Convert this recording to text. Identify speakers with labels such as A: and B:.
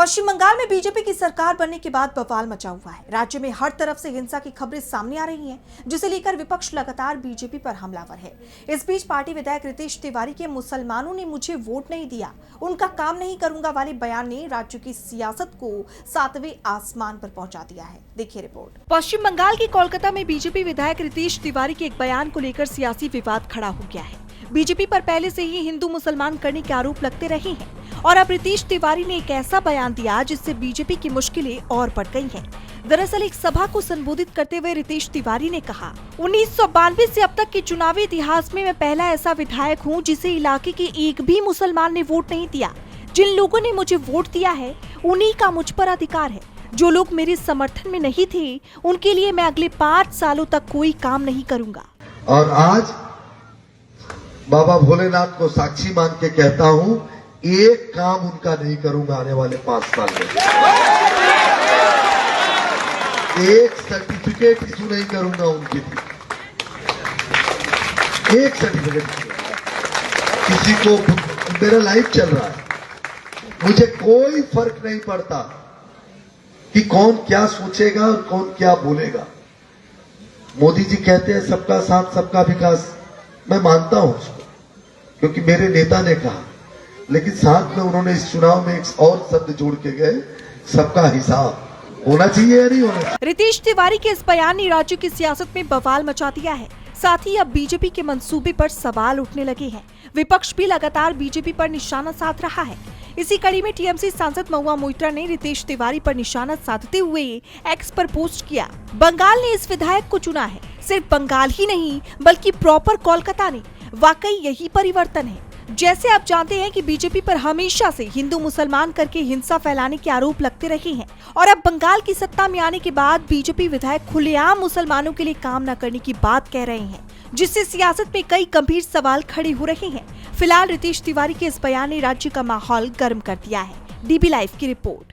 A: पश्चिम बंगाल में बीजेपी की सरकार बनने के बाद बवाल मचा हुआ है। राज्य में हर तरफ से हिंसा की खबरें सामने आ रही हैं, जिसे लेकर विपक्ष लगातार बीजेपी पर हमलावर है। इस बीच पार्टी विधायक रितेश तिवारी के मुसलमानों ने मुझे वोट नहीं दिया, उनका काम नहीं करूंगा वाले बयान ने राज्य की सियासत को 7वें आसमान पर पहुंचा दिया है। देखिए रिपोर्ट। पश्चिम बंगाल के कोलकाता में बीजेपी विधायक रितेश तिवारी के एक बयान को लेकर सियासी विवाद खड़ा हो गया है। बीजेपी पर पहले से ही हिंदू मुसलमान करने के आरोप लगते रहे हैं और अब रितेश तिवारी ने एक ऐसा बयान दिया जिससे बीजेपी की मुश्किलें और बढ़ गई हैं। दरअसल एक सभा को संबोधित करते हुए रितेश तिवारी ने कहा, 1992 से अब तक के चुनावी इतिहास में मैं पहला ऐसा विधायक हूं जिसे इलाके के एक भी मुसलमान ने वोट नहीं दिया। जिन लोगों ने मुझे वोट दिया है उन्हीं का मुझ पर अधिकार है। जो लोग मेरे समर्थन में नहीं थे उनके लिए मैं अगले 5 सालों तक कोई काम नहीं करूँगा।
B: और आज बाबा भोलेनाथ को साक्षी मान के कहता हूं, एक काम उनका नहीं करूंगा आने वाले 5 साल में। एक सर्टिफिकेट इशू नहीं करूंगा उनके लिए, एक सर्टिफिकेट। किसी को मेरा लाइफ चल रहा है, मुझे कोई फर्क नहीं पड़ता कि कौन क्या सोचेगा और कौन क्या बोलेगा। मोदी जी कहते हैं सबका साथ सबका विकास, मैं मानता हूं उसको, क्योंकि मेरे नेता ने कहा, लेकिन साथ में उन्होंने इस चुनाव में एक और शब्द जोड़ के गए, सबका हिसाब होना चाहिए या नहीं होना चाहिए।
A: रितेश तिवारी के इस बयान ने राज्य की सियासत में बवाल मचा दिया है। साथ ही अब बीजेपी के मंसूबे पर सवाल उठने लगे हैं। विपक्ष भी लगातार बीजेपी पर निशाना साध रहा है। इसी कड़ी में टीएमसी सांसद महुआ मोइत्रा ने रितेश तिवारी पर निशाना साधते हुए एक्स पर पोस्ट किया, बंगाल ने इस विधायक को चुना है। सिर्फ बंगाल ही नहीं बल्कि प्रॉपर कोलकाता ने। वाकई यही परिवर्तन है। जैसे आप जानते हैं कि बीजेपी पर हमेशा से हिंदू मुसलमान करके हिंसा फैलाने के आरोप लगते रहे हैं और अब बंगाल की सत्ता में आने के बाद बीजेपी विधायक खुलेआम मुसलमानों के लिए काम न करने की बात कह रहे हैं, जिससे सियासत में कई गंभीर सवाल खड़े हो रहे हैं। फिलहाल रितेश तिवारी के इस बयान ने राज्य का माहौल गर्म कर दिया है। डीबी लाइव की रिपोर्ट।